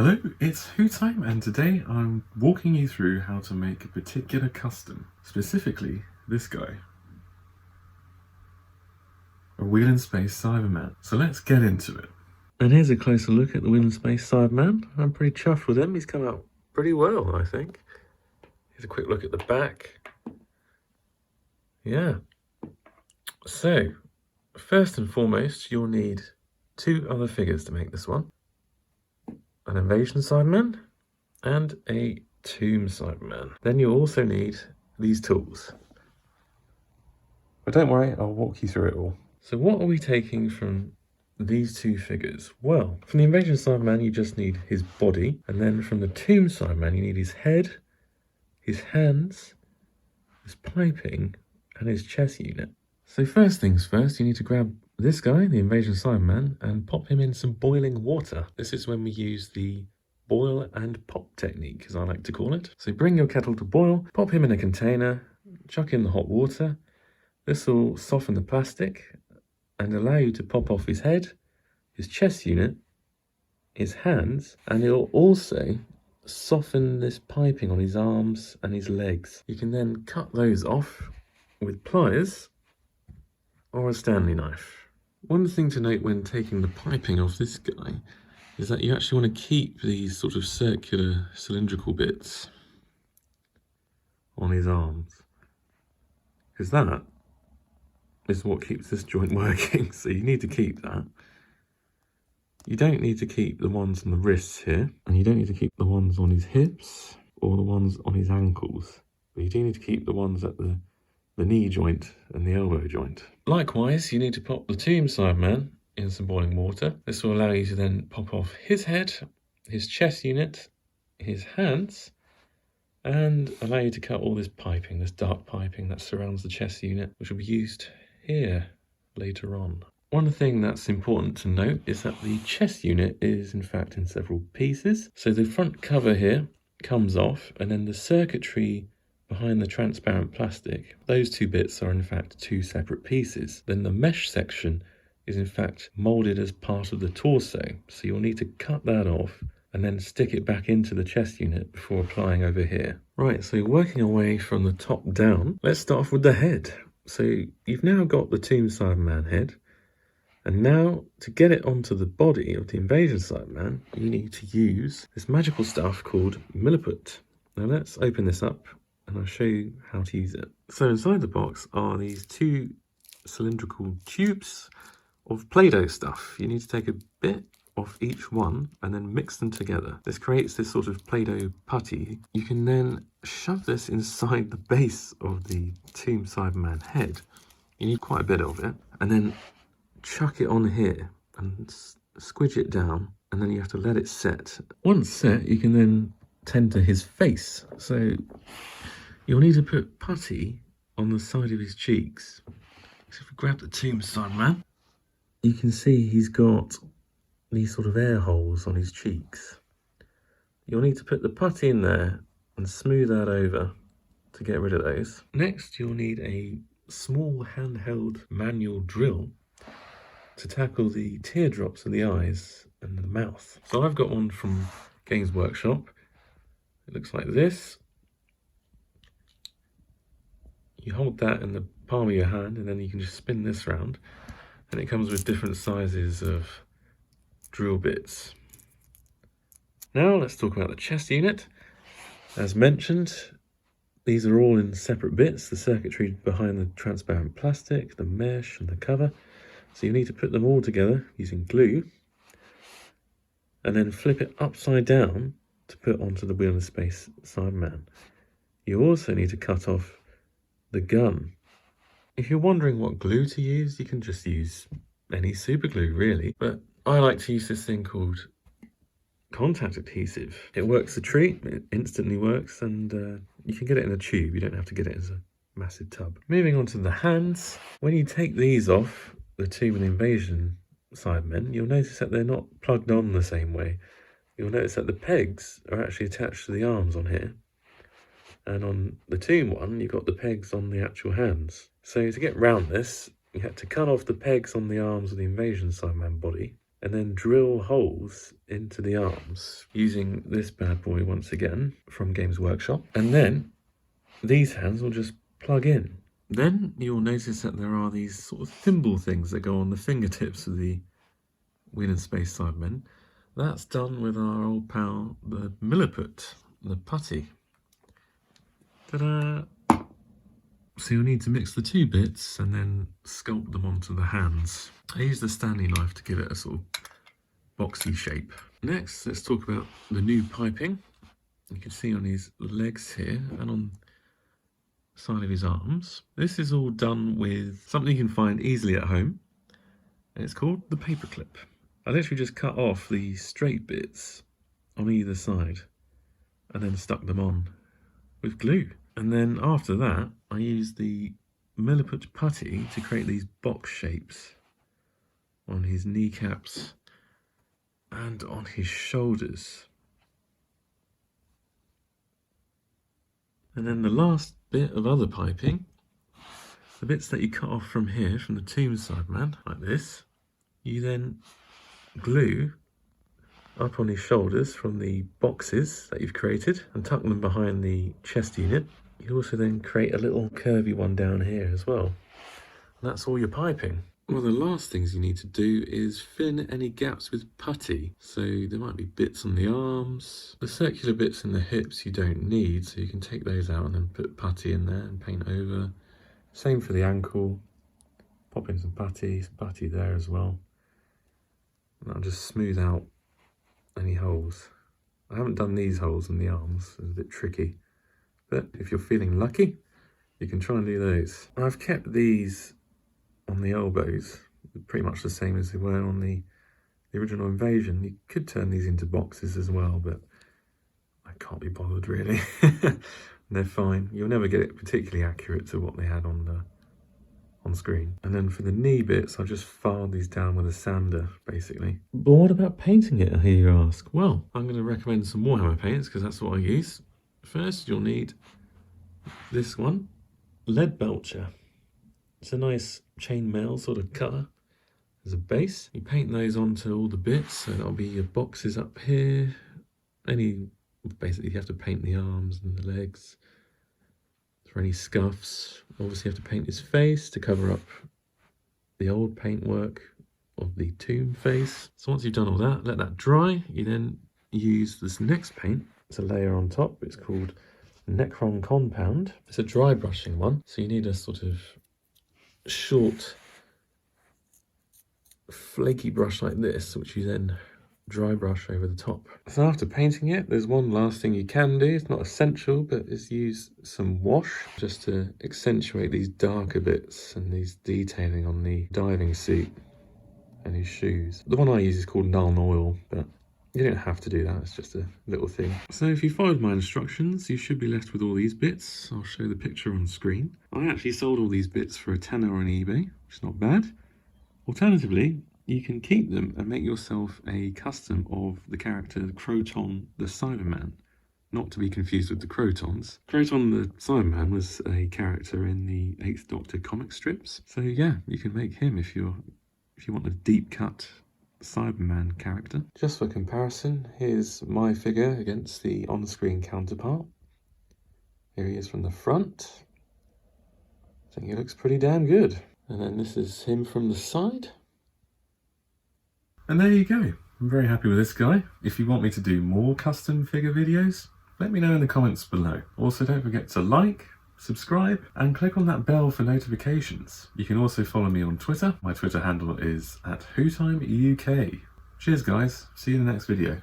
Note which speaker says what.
Speaker 1: Hello, it's Who Time, and today I'm walking you through how to make a particular custom, specifically this guy. A Wheel in Space Cyberman. So let's get into it. And here's a closer look at the Wheel in Space Cyberman. I'm pretty chuffed with him. He's come out pretty well, I think. Here's a quick look at the back. Yeah. So, first and foremost, you'll need two other figures to make this one. An Invasion Cyberman and a Tomb Cyberman. Then you'll also need these tools. But don't worry, I'll walk you through it all. So what are we taking from these two figures? Well, from the Invasion Cyberman you just need his body, and then from the Tomb Cyberman you need his head, his hands, his piping, and his chest unit. So first things first, you need to grab this guy, the Invasion Cyberman, and pop him in some boiling water. This is when we use the boil and pop technique, as I like to call it. So bring your kettle to boil, pop him in a container, chuck in the hot water. This will soften the plastic and allow you to pop off his head, his chest unit, his hands, and it'll also soften this piping on his arms and his legs. You can then cut those off with pliers or a Stanley knife. One thing to note when taking the piping off this guy is that you actually want to keep these sort of circular cylindrical bits on his arms, because that is what keeps this joint working, so you need to keep that. You don't need to keep the ones on the wrists here, and you don't need to keep the ones on his hips or the ones on his ankles, but you do need to keep the ones at the knee joint and the elbow joint. Likewise, you need to pop the Tomb Cyberman in some boiling water. This will allow you to then pop off his head, his chest unit, his hands, and allow you to cut all this piping, this dark piping that surrounds the chest unit, which will be used here later on. One thing that's important to note is that the chest unit is in fact in several pieces. So the front cover here comes off, and then the circuitry behind the transparent plastic, those two bits are in fact two separate pieces. Then the mesh section is in fact molded as part of the torso, so you'll need to cut that off and then stick it back into the chest unit before applying over here. Right, so working away from the top down, let's start off with the head. So you've now got the Tomb Cyberman head, and now to get it onto the body of the Invasion Cyberman, you need to use this magical stuff called Milliput. Now let's open this up and I'll show you how to use it. So inside the box are these two cylindrical tubes of Play-Doh stuff. You need to take a bit off each one and then mix them together. This creates this sort of Play-Doh putty. You can then shove this inside the base of the Tomb Cyberman head. You need quite a bit of it. And then chuck it on here and squidge it down, and then you have to let it set. Once set, you can then tend to his face. So you'll need to put putty on the side of his cheeks. So if we grab the Tomb Cyberman, you can see he's got these sort of air holes on his cheeks. You'll need to put the putty in there and smooth that over to get rid of those. Next, you'll need a small handheld manual drill to tackle the teardrops in the eyes and the mouth. So I've got one from Games Workshop. It looks like this. You hold that in the palm of your hand and then you can just spin this round, and it comes with different sizes of drill bits. Now let's talk about the chest unit. As mentioned, these are all in separate bits, the circuitry behind the transparent plastic, the mesh and the cover. So you need to put them all together using glue and then flip it upside down to put onto the Wheel in Space Cyberman. You also need to cut off the gun. If you're wondering what glue to use, you can just use any super glue really, but I like to use this thing called contact adhesive. It works a treat, it instantly works, and you can get it in a tube, you don't have to get it as a massive tub. Moving on to the hands, when you take these off the Tomb and Invasion Cybermen, you'll notice that they're not plugged on the same way. You'll notice that the pegs are actually attached to the arms on here, and on the Tomb one you've got the pegs on the actual hands. So to get round this, you had to cut off the pegs on the arms of the Invasion Cyberman body and then drill holes into the arms using this bad boy once again from Games Workshop. And then these hands will just plug in. Then you'll notice that there are these sort of thimble things that go on the fingertips of the Wheel and Space Cybermen. That's done with our old pal, the Milliput, the Putty. Ta-da! So you'll need to mix the two bits and then sculpt them onto the hands. I use the Stanley knife to give it a sort of boxy shape. Next, let's talk about the new piping. You can see on his legs here and on the side of his arms. This is all done with something you can find easily at home, and it's called the Paperclip. I literally just cut off the straight bits on either side and then stuck them on with glue. And then after that, I used the Milliput Putty to create these box shapes on his kneecaps and on his shoulders. And then the last bit of other piping, the bits that you cut off from here, from the Tomb Cyberman, like this, you then glue up on his shoulders from the boxes that you've created and tuck them behind the chest unit. You also then create a little curvy one down here as well. And that's all your piping. One of the last things you need to do is fill in any gaps with putty. So there might be bits on the arms. The circular bits in the hips you don't need, so you can take those out and then put putty in there and paint over. Same for the ankle. Pop in some putty there as well. And that'll just smooth out any holes. I haven't done these holes in the arms, it's a bit tricky. But if you're feeling lucky, you can try and do those. I've kept these on the elbows, pretty much the same as they were on the original Invasion. You could turn these into boxes as well, but I can't be bothered really. They're fine. You'll never get it particularly accurate to what they had on screen. And then for the knee bits, I just filed these down with a sander, basically. But what about painting it, I hear you ask? Well, I'm going to recommend some Warhammer paints, because that's what I use. First, you'll need this one, Lead Belcher. It's a nice chainmail sort of colour as a base. You paint those onto all the bits, so that'll be your boxes up here. Basically you have to paint the arms and the legs. For any scuffs, obviously you have to paint his face to cover up the old paintwork of the tomb face. So once you've done all that, let that dry. You then use this next paint. It's a layer on top. It's called Necron Compound. It's a dry brushing one, so you need a sort of short, flaky brush like this, which you then dry brush over the top. So after painting it, there's one last thing you can do. It's not essential, but is use some wash just to accentuate these darker bits and these detailing on the diving suit and his shoes. The one I use is called Null Oil, but you don't have to do that, it's just a little thing. So if you followed my instructions, you should be left with all these bits. I'll show the picture on screen. I actually sold all these bits for £10 on eBay, which is not bad. Alternatively, you can keep them and make yourself a custom of the character Troughton the Cyberman, not to be confused with the Crotons. Troughton the Cyberman was a character in the 8th Doctor comic strips. So yeah, you can make him if you want a deep cut Cyberman character. Just for comparison, here's my figure against the on-screen counterpart. Here he is from the front. I think he looks pretty damn good. And then this is him from the side. And there you go. I'm very happy with this guy. If you want me to do more custom figure videos, let me know in the comments below. Also, don't forget to like, subscribe, and click on that bell for notifications. You can also follow me on Twitter. My Twitter handle is @WhoTimeUK. Cheers guys, see you in the next video.